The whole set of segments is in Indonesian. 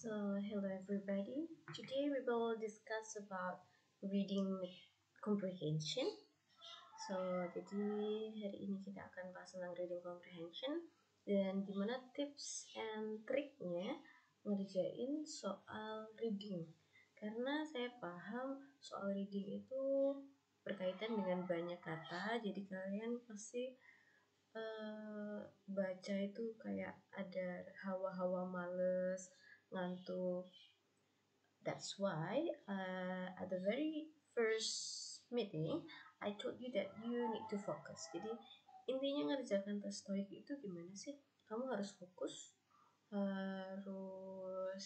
Hello everybody. Today we will discuss about reading comprehension. Jadi hari ini kita akan bahas tentang reading comprehension dan gimana tips and triknya ngerjain soal reading. Karena saya paham soal reading itu berkaitan dengan banyak kata, jadi kalian pasti baca itu kayak ada hawa-hawa males, ngantuk. That's why at the very first meeting I told you that you need to focus. Jadi intinya ngerjakan tes TOEIC itu gimana sih? Kamu harus fokus, harus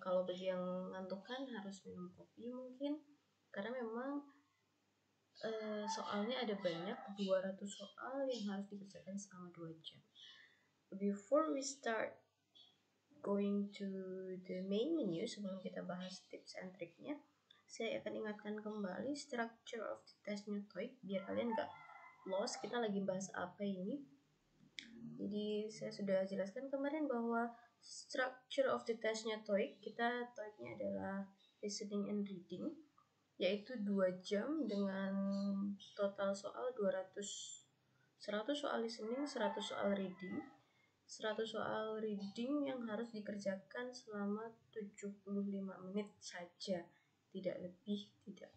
kalau bagi yang ngantuk kan harus minum kopi mungkin, karena memang soalnya ada banyak, 200 soal yang harus dikerjakan selama 2 jam. Before we start going to the main menu, sebelum kita bahas tips and triknya, saya akan ingatkan kembali structure of the testnya TOEIC biar kalian gak lost. Kita lagi bahas apa ini. Jadi saya sudah jelaskan kemarin bahwa structure of the testnya TOEIC, kita TOEIC-nya adalah listening and reading, yaitu 2 jam dengan total soal 200, 100 soal listening, 100 soal reading. 100 soal reading yang harus dikerjakan selama 75 menit saja, tidak lebih, tidak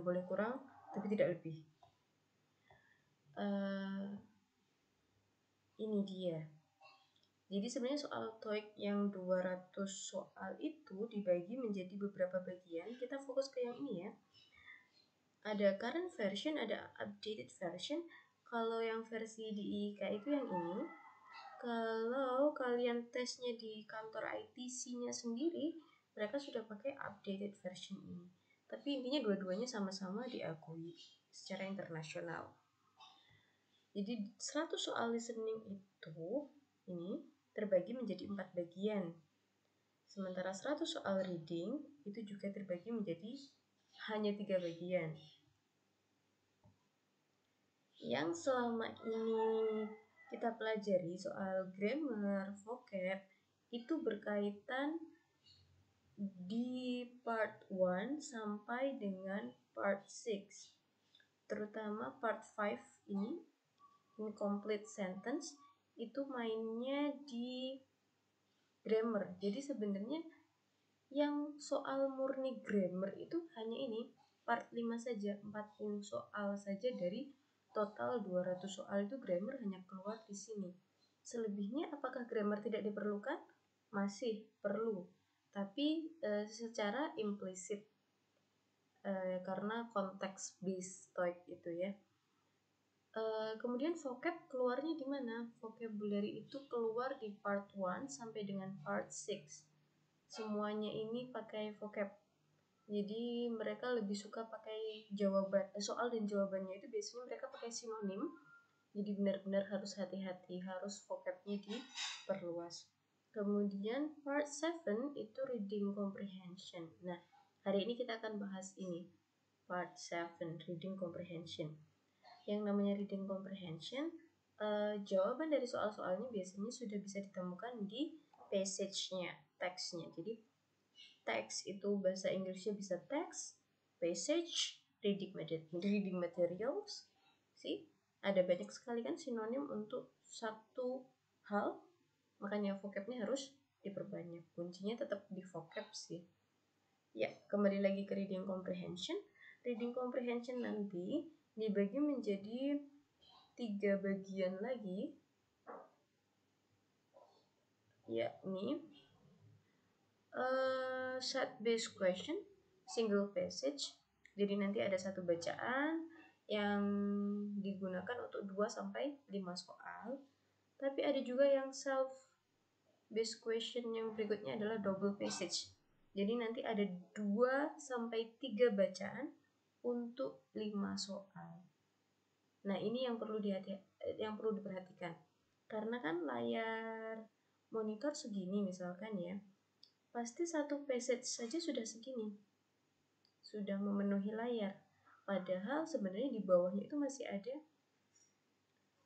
boleh kurang, tapi tidak lebih. Ini dia. Jadi sebenarnya soal TOEIC yang 200 soal itu dibagi menjadi beberapa bagian. Kita fokus ke yang ini ya. Ada current version, ada updated version. Kalau yang versi di IK itu yang ini. Kalau kalian tesnya di kantor ITC-nya sendiri, mereka sudah pakai updated version ini. Tapi intinya dua-duanya sama-sama diakui secara internasional. Jadi 100 soal listening itu ini terbagi menjadi 4 bagian. Sementara 100 soal reading itu juga terbagi menjadi hanya 3 bagian. Yang selama ini kita pelajari soal grammar, vocab itu berkaitan di part 1 sampai dengan part 6. Terutama part 5 ini incomplete sentence itu mainnya di grammar. Jadi sebenarnya yang soal murni grammar itu hanya ini part 5 saja, 40 soal saja dari total 200 soal itu grammar hanya keluar di sini. Selebihnya apakah grammar tidak diperlukan? Masih perlu, tapi secara implisit karena konteks based TOEIC itu ya. Kemudian vocab keluarnya di mana? Vocabulary itu keluar di part 1 sampai dengan part 6. Semuanya ini pakai vocab. Jadi mereka lebih suka pakai jawaban, soal dan jawabannya itu biasanya mereka pakai sinonim. Jadi benar-benar harus hati-hati, harus vocabnya diperluas. Kemudian part 7 itu reading comprehension. Nah, hari ini kita akan bahas ini. Part 7 reading comprehension. Yang namanya reading comprehension, jawaban dari soal-soalnya biasanya sudah bisa ditemukan di passage-nya, teksnya. Jadi teks itu bahasa Inggrisnya bisa teks, passage, reading materials. Ada banyak sekali kan sinonim untuk satu hal, makanya vocabnya harus diperbanyak. Kuncinya tetap di vocab sih. Ya, kembali lagi ke reading comprehension. Reading comprehension nanti dibagi menjadi 3 bagian lagi, yakni set based question, single passage. Jadi nanti ada satu bacaan yang digunakan untuk 2 sampai 5 soal. Tapi ada juga yang self based question yang berikutnya adalah double passage. Jadi nanti ada 2 sampai 3 bacaan untuk 5 soal. Nah, ini yang perlu diperhatikan. Karena kan layar monitor segini misalkan ya. Pasti satu passage saja sudah segini. Sudah memenuhi layar. Padahal sebenarnya di bawahnya itu masih ada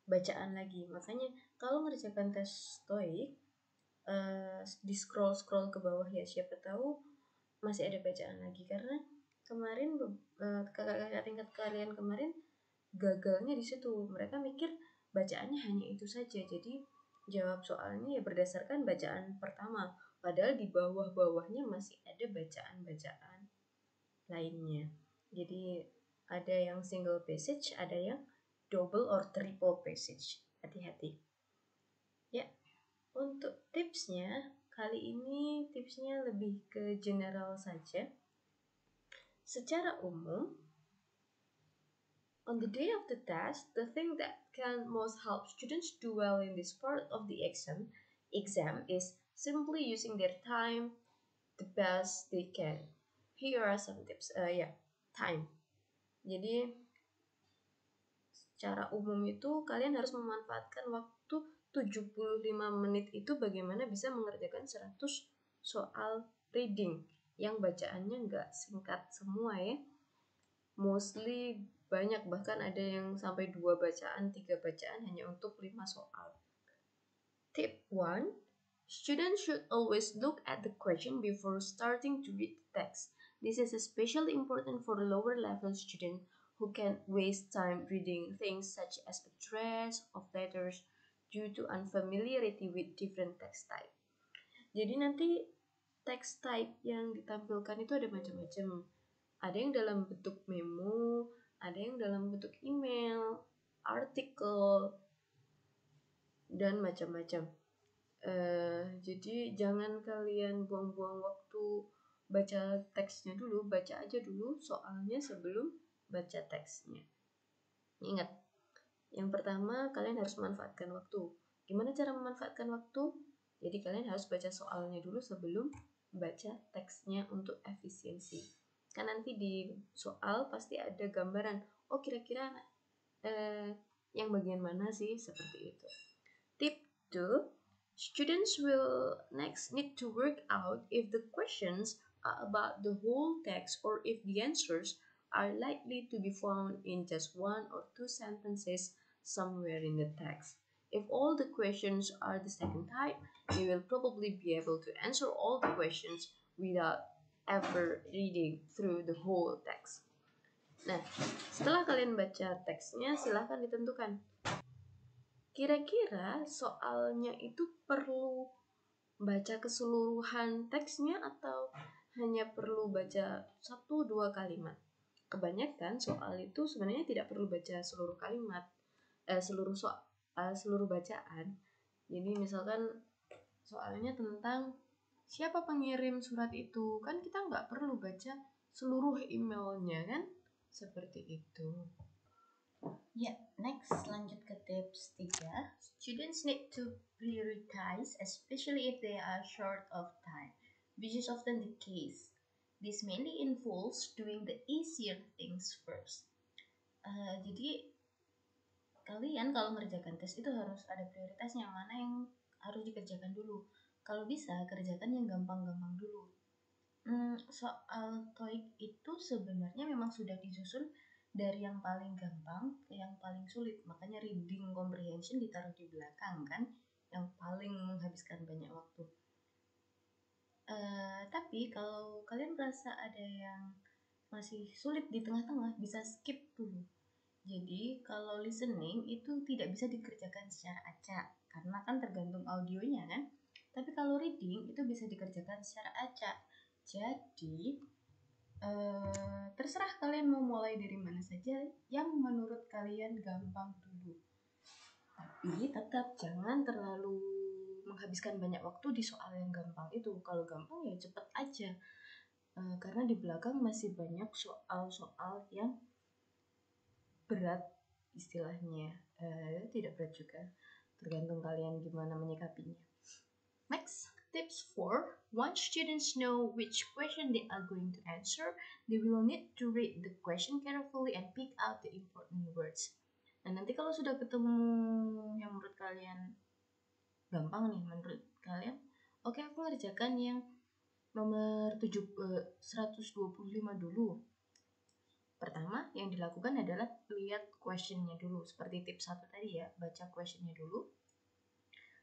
bacaan lagi. Makanya kalau ngerjakan tes TOEIC, di scroll ke bawah ya, siapa tahu masih ada bacaan lagi, karena kemarin kakak tingkat kalian kemarin gagalnya di situ. Mereka mikir bacaannya hanya itu saja, jadi jawab soalnya ya berdasarkan bacaan pertama, padahal di bawah-bawahnya masih ada bacaan-bacaan lainnya. Jadi ada yang single passage, ada yang double or triple passage. Hati-hati. Ya, untuk tipsnya kali ini tipsnya lebih ke general saja. Secara umum, on the day of the test, the thing that can most help students do well in this part of the exam is simply using their time the best they can. Here are some tips. Time. Jadi secara umum itu kalian harus memanfaatkan waktu 75 menit itu bagaimana bisa mengerjakan 100 soal reading yang bacaannya nggak singkat semua ya. Mostly banyak, bahkan ada yang sampai 2 bacaan, 3 bacaan hanya untuk 5 soal. Tip 1. Students should always look at the question before starting to read the text. This is especially important for lower level students who can waste time reading things such as address of letters due to unfamiliarity with different text type. Jadi nanti text type yang ditampilkan itu ada macam-macam. Ada yang dalam bentuk memo, ada yang dalam bentuk email, artikel, dan macam-macam. Jadi jangan kalian buang-buang waktu baca teksnya dulu, baca aja dulu soalnya sebelum baca teksnya. Ingat, yang pertama kalian harus memanfaatkan waktu. Gimana cara memanfaatkan waktu? Jadi kalian harus baca soalnya dulu sebelum baca teksnya untuk efisiensi. Kan nanti di soal pasti ada gambaran, oh kira-kira yang bagian mana sih, seperti itu. Tip 2, students will next need to work out if the questions are about the whole text or if the answers are likely to be found in just 1 or 2 sentences somewhere in the text. If all the questions are the second type, you will probably be able to answer all the questions without ever reading through the whole text. Nah, setelah kalian baca teksnya, silahkan ditentukan kira-kira soalnya itu perlu baca keseluruhan teksnya atau hanya perlu baca 1-2 kalimat. Kebanyakan soal itu sebenarnya tidak perlu baca seluruh kalimat, seluruh bacaan. Jadi misalkan soalnya tentang siapa pengirim surat itu, kan kita nggak perlu baca seluruh emailnya kan, seperti itu. Ya, next lanjut ke tips 3. Students need to prioritize, especially if they are short of time, which is often the case. This mainly involves doing the easier things first. Jadi kalian kalau ngerjakan tes itu harus ada prioritasnya, mana yang harus dikerjakan dulu. Kalau bisa kerjakan yang gampang-gampang dulu. Soal TOEIC itu sebenarnya memang sudah disusun dari yang paling gampang ke yang paling sulit, makanya reading comprehension ditaruh di belakang kan, yang paling menghabiskan banyak waktu. Tapi kalau kalian merasa ada yang masih sulit di tengah-tengah, bisa skip dulu. Jadi kalau listening itu tidak bisa dikerjakan secara acak karena kan tergantung audionya kan. Tapi kalau reading itu bisa dikerjakan secara acak. Jadi terserah kalian mau mulai dari mana saja yang menurut kalian gampang dulu. Tapi tetap jangan terlalu menghabiskan banyak waktu di soal yang gampang itu. Kalau gampang ya cepet aja. Karena di belakang masih banyak soal-soal yang berat istilahnya. Tidak berat juga. Tergantung kalian gimana menyikapinya. Next. Tips 4. Once students know which question they are going to answer, they will need to read the question carefully and pick out the important words. Nah, nanti kalau sudah ketemu yang menurut kalian gampang nih, menurut kalian, oke, aku ngerjakan yang nomor 125 dulu. Pertama, yang dilakukan adalah lihat questionnya dulu. Seperti tips 1 tadi ya, baca questionnya dulu.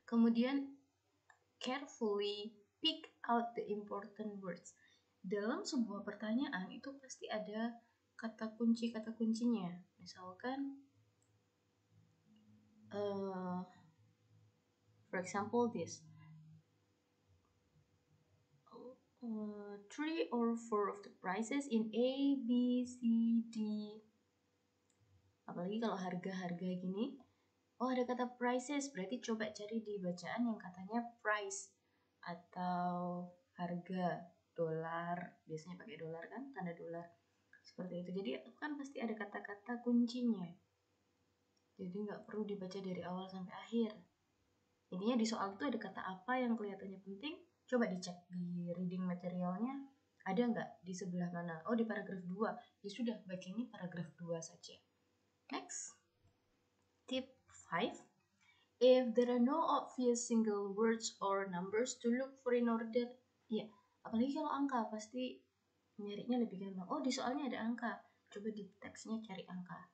Kemudian carefully pick out the important words. Dalam sebuah pertanyaan itu pasti ada kata kuncinya. Misalkan, for example this, 3 or 4 of the prices in A, B, C, D. Apalagi kalau harga-harga gini, oh ada kata prices, berarti coba cari di bacaan yang katanya price atau harga, dolar, biasanya pakai dolar kan, tanda dolar, seperti itu. Jadi kan pasti ada kata-kata kuncinya, jadi nggak perlu dibaca dari awal sampai akhir. Intinya di soal itu ada kata apa yang kelihatannya penting, coba dicek di reading materialnya, ada nggak di sebelah mana. Oh di paragraf 2, ya sudah baca ini paragraf 2 saja. Next, tip 5. If there are no obvious single words or numbers to look for in order, ya, apalagi kalau angka pasti nyarinya lebih gampang. Oh, di soalnya ada angka, coba di teksnya cari angka.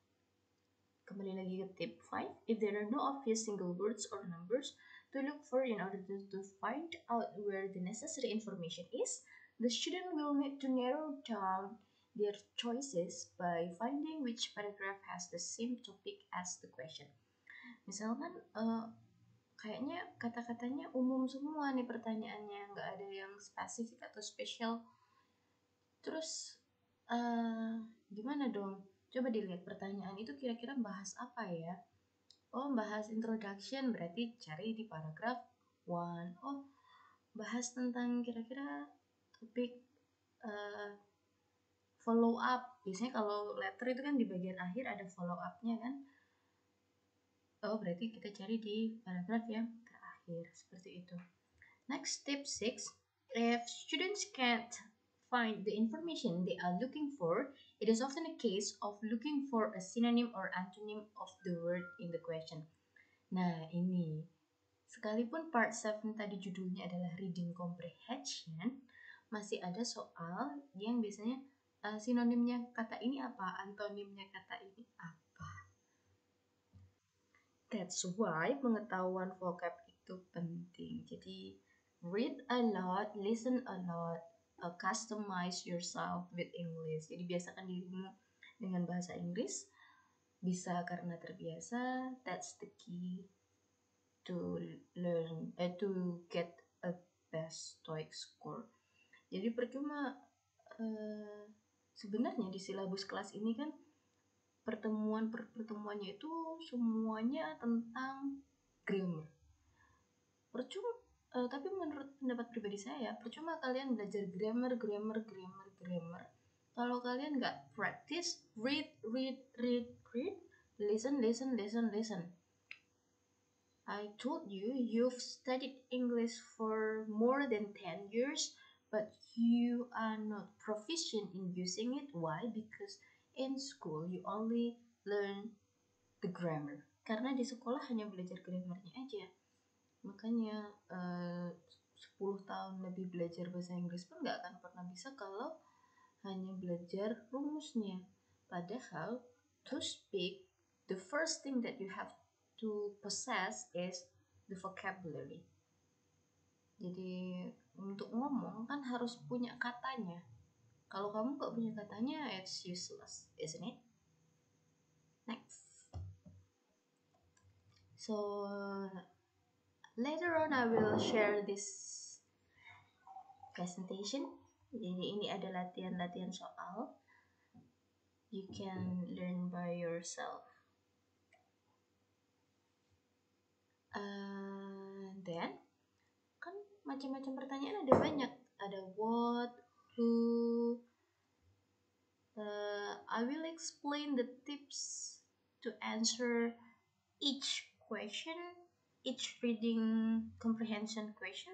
Kembali lagi ke tip 5. If there are no obvious single words or numbers to look for in order to find out where the necessary information is, the student will need to narrow down their choices by finding which paragraph has the same topic as the question. Misalkan kayaknya kata-katanya umum semua nih pertanyaannya, nggak ada yang spesifik atau spesial. Terus gimana dong? Coba dilihat pertanyaan itu kira-kira bahas apa ya? Oh, bahas introduction, berarti cari di paragraf 1. Oh, bahas tentang kira-kira topik follow up. Biasanya kalau letter itu kan di bagian akhir ada follow up-nya kan? Oh, berarti kita cari di paragraf yang terakhir, seperti itu. Next, tip 6. If students can't find the information they are looking for, it is often a case of looking for a synonym or antonym of the word in the question. Nah, ini. Sekalipun part 7 tadi judulnya adalah reading comprehension, masih ada soal yang biasanya sinonimnya kata ini apa, antonimnya kata ini apa. That's why pengetahuan vocab itu penting. Jadi read a lot, listen a lot, customize yourself with English. Jadi biasakan dirimu dengan bahasa Inggris. Bisa karena terbiasa. That's the key to learn, to get a best TOEIC score. Jadi percuma sebenarnya di silabus kelas ini kan pertemuannya itu semuanya tentang grammar. Percuma, tapi menurut pendapat pribadi saya, percuma kalian belajar grammar kalau kalian nggak practice read, listen. I told you, you've studied English for more than 10 years, but you are not proficient in using it. Why? Because in school you only learn the grammar. Karena di sekolah hanya belajar grammarnya aja. Makanya 10 tahun lebih belajar bahasa Inggris pun gak akan pernah bisa kalau hanya belajar rumusnya. Padahal to speak, the first thing that you have to possess is the vocabulary. Jadi untuk ngomong kan harus punya katanya. Kalau kamu gak punya katanya, it's useless, isn't it? Next. So later on I will share this presentation. Jadi ini ada latihan-latihan soal. You can learn by yourself. Then kan macam-macam pertanyaan ada banyak. Ada what, who. I will explain the tips to answer each question, each reading comprehension question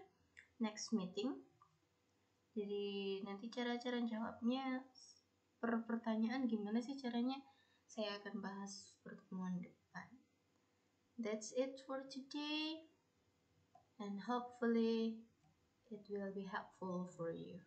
next meeting. Jadi nanti cara-cara jawabnya per pertanyaan gimana sih caranya, saya akan bahas pertemuan depan. That's it for today, and hopefully it will be helpful for you.